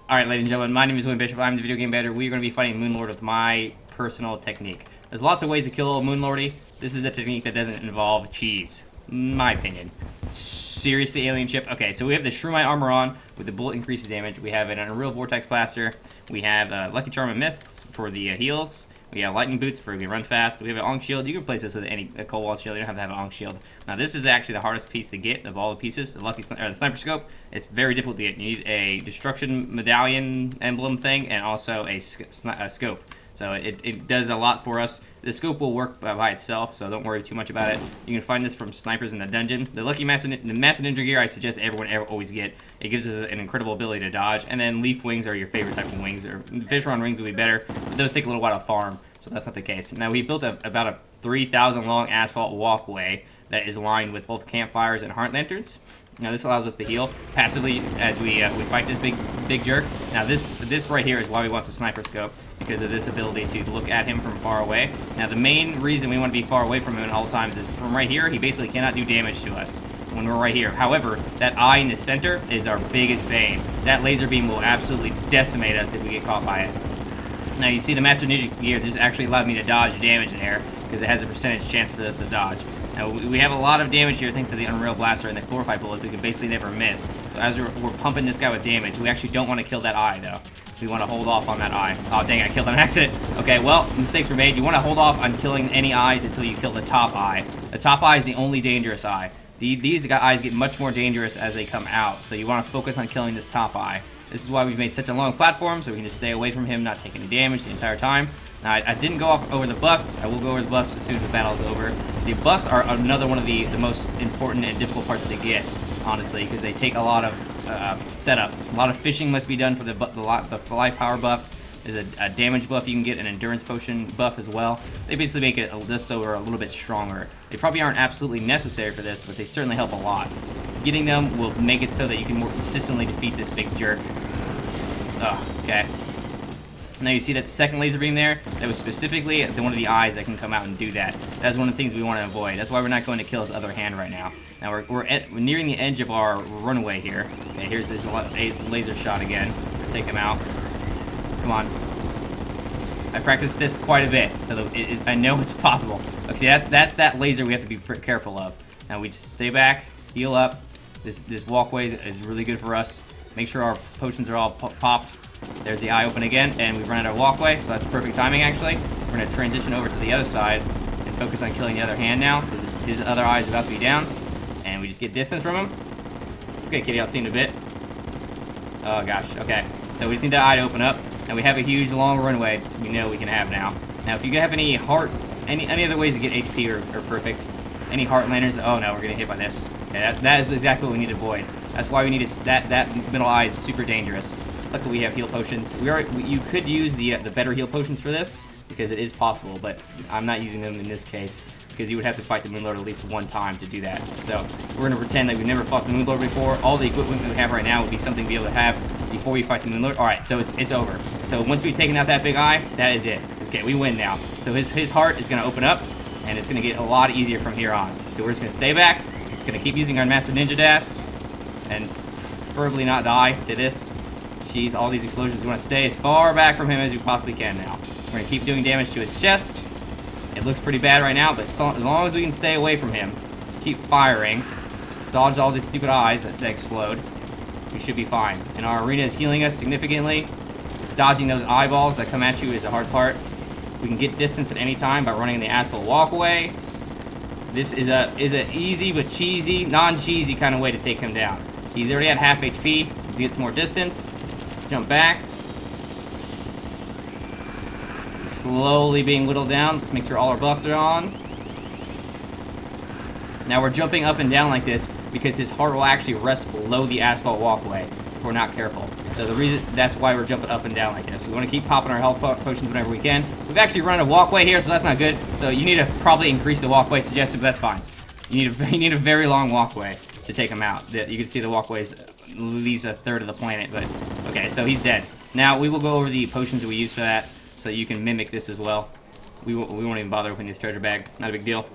Alright, ladies and gentlemen, my name is William Bishop. I'm the Video Game Better. We're going to be fighting Moonlord with my personal technique. There's lots of ways to kill a Moonlordy. This is the technique that doesn't involve cheese. My opinion. Seriously, alien ship. Okay, so we have the Shroomite armor on with the bullet increases damage. We have an Unreal Vortex Blaster. We have Lucky Charm and Myths for the heals. We have Lightning Boots for we can run fast. We have an Ankh Shield. You can replace this with any Cold Wall Shield. You don't have to have an Ankh Shield. Now, this is actually the hardest piece to get of all the pieces. The Sniper Scope. It's very difficult to get. You need a Destruction Medallion emblem thing and also a scope. So it does a lot for us. The scope will work by itself, so don't worry too much about it. You can find this from snipers in the dungeon. The Massive Ninja Gear I suggest everyone always get. It gives us an incredible ability to dodge. And then Leaf Wings are your favorite type of wings. Or Fisher-on Rings would be better, but those take a little while to farm, so that's not the case. Now, we built about a 3,000 long asphalt walkway that is lined with both campfires and heart lanterns. Now, this allows us to heal passively as we fight this big jerk. Now, this right here is why we want the Sniper Scope, because of this ability to look at him from far away. Now, the main reason we want to be far away from him at all times is from right here, he basically cannot do damage to us when we're right here. However, that eye in the center is our biggest bane. That laser beam will absolutely decimate us if we get caught by it. Now, you see the Master Ninja Gear, this actually allowed me to dodge damage there, because it has a percentage chance for this to dodge. Now, we have a lot of damage here thanks to the Unreal Blaster and the chlorophyte bullets. We can basically never miss. So as we're pumping this guy with damage, we actually don't want to kill that eye, though. We want to hold off on that eye. Oh, dang, I killed him on accident. Okay, well, mistakes were made. You want to hold off on killing any eyes until you kill the top eye. The top eye is the only dangerous eye. These eyes get much more dangerous as they come out, so you want to focus on killing this top eye. This is why we've made such a long platform, so we can just stay away from him, not take any damage the entire time. Now, I didn't go over the buffs. I will go over the buffs as soon as the battle is over. The buffs are another one of the most important and difficult parts to get, honestly, because they take a lot of setup. A lot of fishing must be done for the life power buffs. There's a damage buff you can get, an endurance potion buff as well. They basically make it just so we're a little bit stronger. They probably aren't absolutely necessary for this, but they certainly help a lot. Getting them will make it so that you can more consistently defeat this big jerk. Oh, okay. Now you see that second laser beam there? That was specifically one of the eyes that can come out and do that. That's one of the things we want to avoid. That's why we're not going to kill his other hand right now. Now we're nearing the edge of our runway here. Okay, here's this laser shot again. Take him out. Come on. I practiced this quite a bit, so I know it's possible. Okay, see, that's that laser we have to be careful of. Now we just stay back, heal up. This walkway is really good for us. Make sure our potions are all popped. There's the eye open again, and we've run out of walkway, so that's perfect timing, actually. We're going to transition over to the other side and focus on killing the other hand now, because his other eye is about to be down, and we just get distance from him. Okay, kitty, I'll see you in a bit. Oh, gosh, okay. So we just need that eye to open up, and we have a huge, long runway we know we can have now. Now, if you have any any other ways to get HP are perfect. Any heart lanterns, oh no, we're getting hit by this. Okay, that is exactly what we need to avoid. That's why we need that middle eye is super dangerous. Luckily, we have heal potions. You could use the better heal potions for this, because it is possible, but I'm not using them in this case, because you would have to fight the Moonlord at least one time to do that. So, we're going to pretend that we've never fought the Moonlord before. All the equipment we have right now would be something to be able to have before we fight the Moonlord. Alright, so it's over. So, once we've taken out that big eye, that is it. Okay, we win now. So, his heart is going to open up, and it's going to get a lot easier from here on. So, we're just going to stay back. Going to keep using our Master Ninja Dash, and preferably not die to this. Jeez, all these explosions. We want to stay as far back from him as we possibly can now. We're going to keep doing damage to his chest. It looks pretty bad right now, but as long as we can stay away from him, keep firing, dodge all these stupid eyes that explode, we should be fine. And our arena is healing us significantly. It's dodging those eyeballs that come at you is the hard part. We can get distance at any time by running the asphalt walkway. This is a easy but cheesy, non-cheesy kind of way to take him down. He's already at half HP. He gets more distance. Jump back. Slowly being whittled down. Let's make sure all our buffs are on. Now we're jumping up and down like this because his heart will actually rest below the asphalt walkway if we're not careful. So that's why we're jumping up and down like this. We want to keep popping our health potions whenever we can. We've actually run a walkway here, so that's not good. So you need to probably increase the walkway suggested, but that's fine. You need a very long walkway to take him out. You can see the walkway's at least a third of the planet, but okay, so he's dead. Now we will go over the potions that we use for that, so you can mimic this as well. We won't even bother opening this treasure bag. Not a big deal.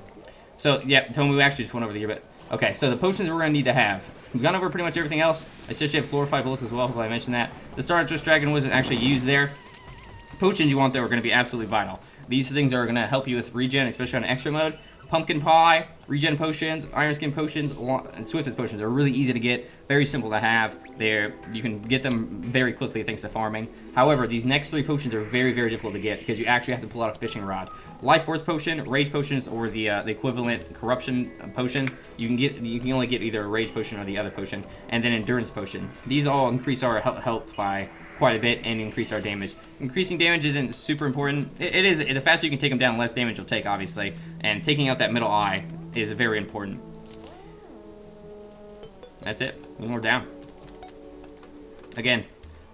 So yeah, tell me we actually just went over here, but okay. So the potions we're gonna need to have We've gone over pretty much everything else. I still have chlorophyte bullets as well, hopefully I mentioned that. The Star Trust Dragon wasn't actually used there. Potions you want there are going to be absolutely vital. These things are going to help you with regen, especially on extra mode. Pumpkin Pie, regen potions, iron skin potions, and swiftness potions are really easy to get, very simple to have. You can get them very quickly thanks to farming. However, these next 3 potions are very, very difficult to get because you actually have to pull out a fishing rod. Life Force potion, rage potions, or the equivalent corruption potion. You can only get either a rage potion or the other potion, and then endurance potion. These all increase our health by quite a bit and increase our damage. Increasing damage isn't super important. It is. The faster you can take them down, the less damage you'll take, obviously. And taking out that middle eye is very important. That's it. One more down. Again,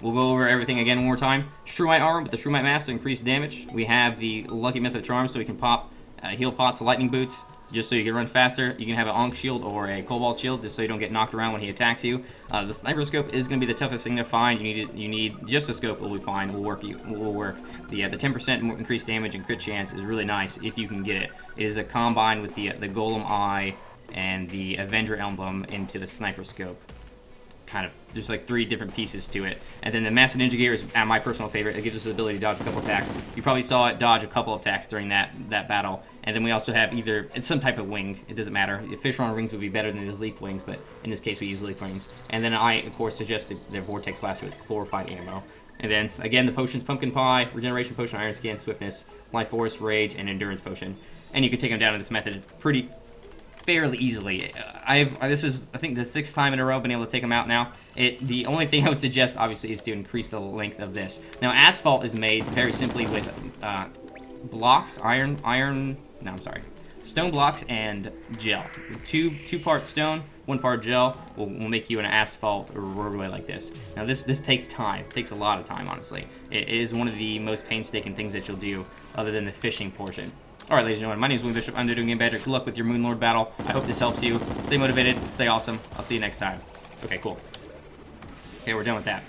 we'll go over everything again one more time. Shroomite armor with the Shroomite mask to increase damage. We have the Lucky Myth Charm so we can pop heal pots, lightning boots, just so you can run faster. You can have an Ankh shield or a Cobalt shield, just so you don't get knocked around when he attacks you. The sniper scope is going to be the toughest thing to find. You need just a scope will be fine. Will work. The 10% more increased damage and crit chance is really nice if you can get it. It is a combine with the Golem Eye and the Avenger emblem into the sniper scope. Kind of, there's like 3 different pieces to it. And then the Massive Ninja Gear is my personal favorite. It gives us the ability to dodge a couple attacks. You probably saw it dodge a couple attacks during that battle. And then we also have it's some type of wing. It doesn't matter. Fisher-on wings would be better than his leaf wings, but in this case we use leaf wings. And then I, of course, suggest the Vortex Blaster with chlorophyte ammo. And then, again, the potions, Pumpkin Pie, Regeneration Potion, Iron Skin, Swiftness, Life Force, Rage, and Endurance Potion. And you can take them down in this method fairly easily. This is, I think, the 6th time in a row I've been able to take them out now. The only thing I would suggest, obviously, is to increase the length of this. Now, asphalt is made very simply with blocks, stone blocks and gel. Two part stone, 1 part gel will make you an asphalt roadway like this. Now, this takes time. It takes a lot of time, honestly. It is one of the most painstaking things that you'll do, other than the fishing portion. Alright, ladies and gentlemen, my name is William Bishop. I'm doing Game Better. Good luck with your Moonlord battle. I hope this helps you. Stay motivated. Stay awesome. I'll see you next time. Okay, cool. Okay, we're done with that.